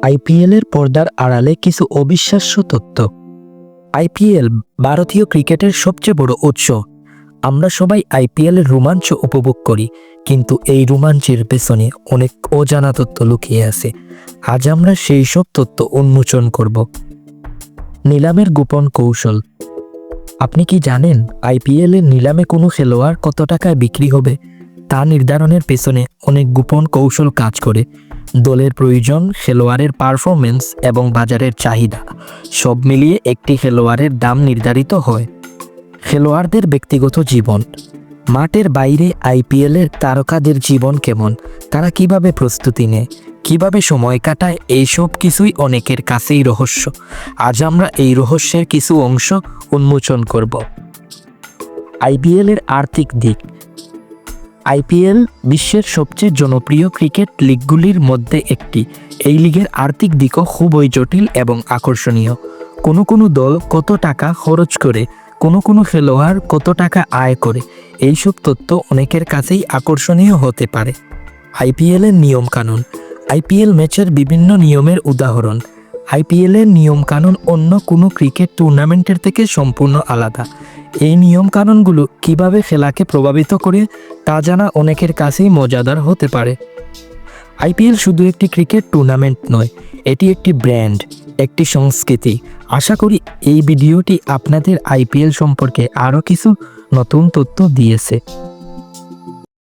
আইপিএলের পর্দার আড়ালে কিছু অবিশ্বাস্য তথ্য। আইপিএল ভারতীয় ক্রিকেটের সবচেয়ে বড় উৎস। আমরা সবাই আইপিএলের রোমাঞ্চ উপভোগ করি, কিন্তু এই রোমাঞ্চের পেছনে অনেক অজানা তথ্য লুকিয়ে আছে। আজ আমরা সেই সব তথ্য উন্মোচন করব। নিলামের গোপন কৌশল। আপনি কি জানেন আইপিএলের নিলামে কোনো খেলোয়াড় কত টাকায় বিক্রি হবে? তা নির্ধারণের পেছনে অনেক গোপন কৌশল কাজ করে। দলের প্রয়োজন, খেলোয়াড়ের পারফরমেন্স এবং বাজারের চাহিদা সব মিলিয়ে একটি খেলোয়াড়ের দাম নির্ধারিত হয়। খেলোয়াড়দের ব্যক্তিগত জীবন। মাঠের বাইরে আইপিএলের তারকাদের জীবন কেমন? তারা কিভাবে প্রস্তুতি নেয়, কিভাবে সময় কাটায়, এইসব কিছুই অনেকের কাছেই রহস্য। আজ আমরা এই রহস্যের কিছু অংশ উন্মোচন করব। আইপিএলের আর্থিক দিক। আইপিএল বিশ্বের সবচেয়ে জনপ্রিয় ক্রিকেট লিগগুলির মধ্যে একটি। এই লিগের আর্থিক দিকও খুবই জটিল এবং আকর্ষণীয়। কোনো দল কত টাকা খরচ করে, কোনো খেলোয়াড় কত টাকা আয় করে, এইসব তথ্য অনেকের কাছেই আকর্ষণীয় হতে পারে। আইপিএলের নিয়মকানুন। আইপিএল ম্যাচের বিভিন্ন নিয়মের উদাহরণ। আইপিএলের নিয়মকানুন অন্য কোনো ক্রিকেট টুর্নামেন্টের থেকে সম্পূর্ণ আলাদা। এই নিয়মকানুনগুলো কিভাবে খেলাকে প্রভাবিত করে তা জানা অনেকের কাছেই মজাদার হতে পারে। আইপিএল শুধু একটি ক্রিকেট টুর্নামেন্ট নয়, এটি একটি ব্র্যান্ড, একটি সংস্কৃতি। আশা করি এই ভিডিওটি আপনাদের আইপিএল সম্পর্কে আরও কিছু নতুন তথ্য দিয়েছে।